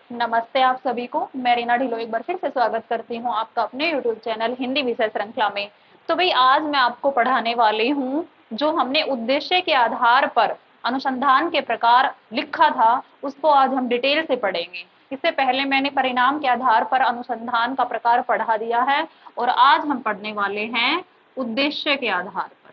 नमस्ते आप सभी को। मैं रीना ढिल्लों एक बार फिर से स्वागत करती हूँ आपका अपने यूट्यूब चैनल हिंदी विषय श्रृंखला में। तो भाई आज मैं आपको पढ़ाने वाली हूँ जो हमने उद्देश्य के आधार पर अनुसंधान के प्रकार लिखा था, उसको आज हम डिटेल से पढ़ेंगे। इससे पहले मैंने परिणाम के आधार पर अनुसंधान का प्रकार पढ़ा दिया है और आज हम पढ़ने वाले हैं उद्देश्य के आधार पर।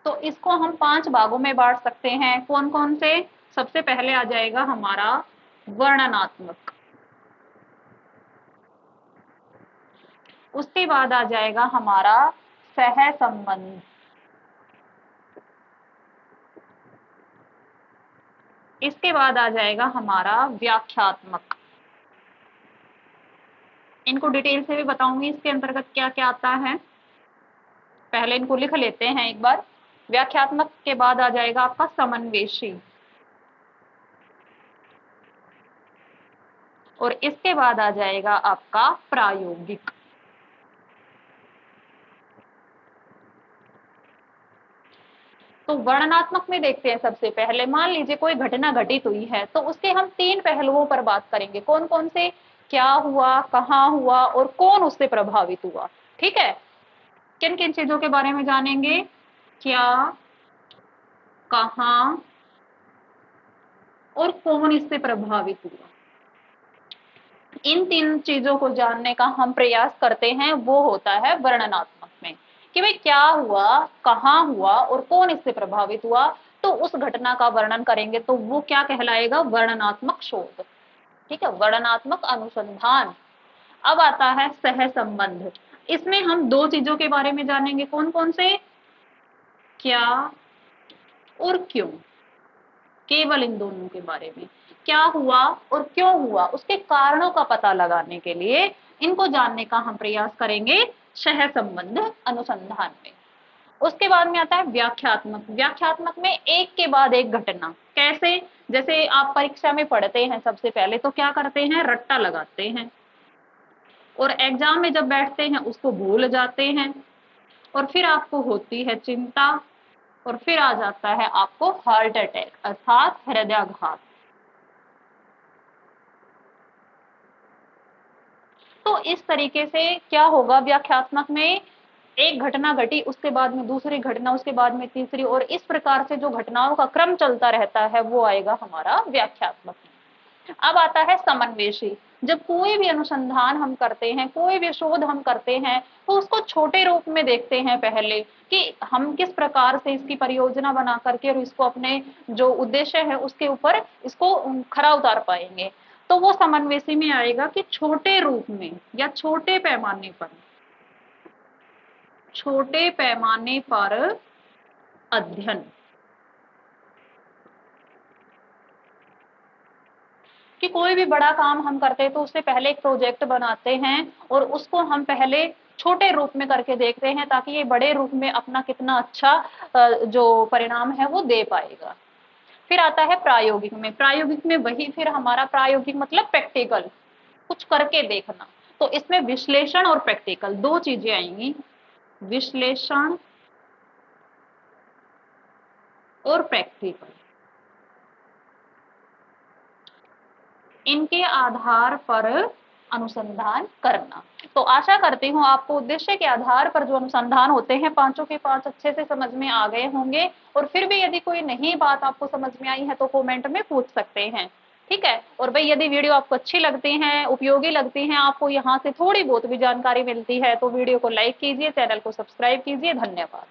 तो इसको हम 5 भागों में बांट सकते हैं। कौन कौन से? सबसे पहले आ जाएगा हमारा वर्णनात्मक, उसके बाद आ जाएगा हमारा सहसंबंध, इसके बाद आ जाएगा हमारा व्याख्यात्मक। इनको डिटेल से भी बताऊंगी इसके अंतर्गत क्या क्या आता है। पहले इनको लिख लेते हैं एक बार। व्याख्यात्मक के बाद आ जाएगा आपका समन्वेशी और इसके बाद आ जाएगा आपका प्रायोगिक। तो वर्णनात्मक में देखते हैं। सबसे पहले मान लीजिए कोई घटना घटित हुई है तो उसके हम 3 पहलुओं पर बात करेंगे। कौन कौन से? क्या हुआ, कहाँ हुआ और कौन उससे प्रभावित हुआ। ठीक है, किन किन चीजों के बारे में जानेंगे? क्या, कहाँ और कौन इससे प्रभावित हुआ। इन 3 चीजों को जानने का हम प्रयास करते हैं, वो होता है वर्णनात्मक में कि भाई क्या हुआ, कहाँ हुआ और कौन इससे प्रभावित हुआ। तो उस घटना का वर्णन करेंगे तो वो क्या कहलाएगा? वर्णनात्मक शोध। ठीक है, वर्णनात्मक अनुसंधान। अब आता है सह संबंध। इसमें हम 2 चीजों के बारे में जानेंगे। कौन कौन से? क्या और क्यों। केवल इन दोनों के बारे में, क्या हुआ और क्यों हुआ, उसके कारणों का पता लगाने के लिए इनको जानने का हम प्रयास करेंगे सह संबंध अनुसंधान में। उसके बाद में आता है व्याख्यात्मक। व्याख्यात्मक में एक के बाद एक घटना। कैसे? जैसे आप परीक्षा में पढ़ते हैं, सबसे पहले तो क्या करते हैं? रट्टा लगाते हैं और एग्जाम में जब बैठते हैं उसको भूल जाते हैं और फिर आपको होती है चिंता और फिर आ जाता है आपको हार्ट अटैक अर्थात हृदयाघात। तो इस तरीके से क्या होगा? व्याख्यात्मक में एक घटना घटी, उसके बाद में दूसरी घटना, उसके बाद में तीसरी, और इस प्रकार से जो घटनाओं का क्रम चलता रहता है वो आएगा हमारा व्याख्यात्मक। अब आता है समन्वेशी। जब कोई भी अनुसंधान हम करते हैं, कोई भी शोध हम करते हैं तो उसको छोटे रूप में देखते हैं पहले कि हम किस प्रकार से इसकी परियोजना बना करके और इसको अपने जो उद्देश्य है उसके ऊपर इसको खरा उतार पाएंगे। तो वो समन्वेशी में आएगा कि छोटे रूप में या छोटे पैमाने पर अध्ययन। कि कोई भी बड़ा काम हम करते हैं तो उससे पहले एक प्रोजेक्ट बनाते हैं और उसको हम पहले छोटे रूप में करके देखते हैं ताकि ये बड़े रूप में अपना कितना अच्छा जो परिणाम है वो दे पाएगा। फिर आता है प्रायोगिक में। प्रायोगिक में वही फिर हमारा प्रायोगिक मतलब प्रैक्टिकल, कुछ करके देखना। तो इसमें विश्लेषण और प्रैक्टिकल 2 चीजें आएंगी, विश्लेषण और प्रैक्टिकल। इनके आधार पर अनुसंधान करना। तो आशा करती हूँ आपको उद्देश्य के आधार पर जो अनुसंधान होते हैं 5 के 5 अच्छे से समझ में आ गए होंगे। और फिर भी यदि कोई नई बात आपको समझ में आई है तो कमेंट में पूछ सकते हैं। ठीक है, और भाई यदि वीडियो आपको अच्छी लगती है, उपयोगी लगती है, आपको यहाँ से थोड़ी बहुत भी जानकारी मिलती है तो वीडियो को लाइक कीजिए, चैनल को सब्सक्राइब कीजिए। धन्यवाद।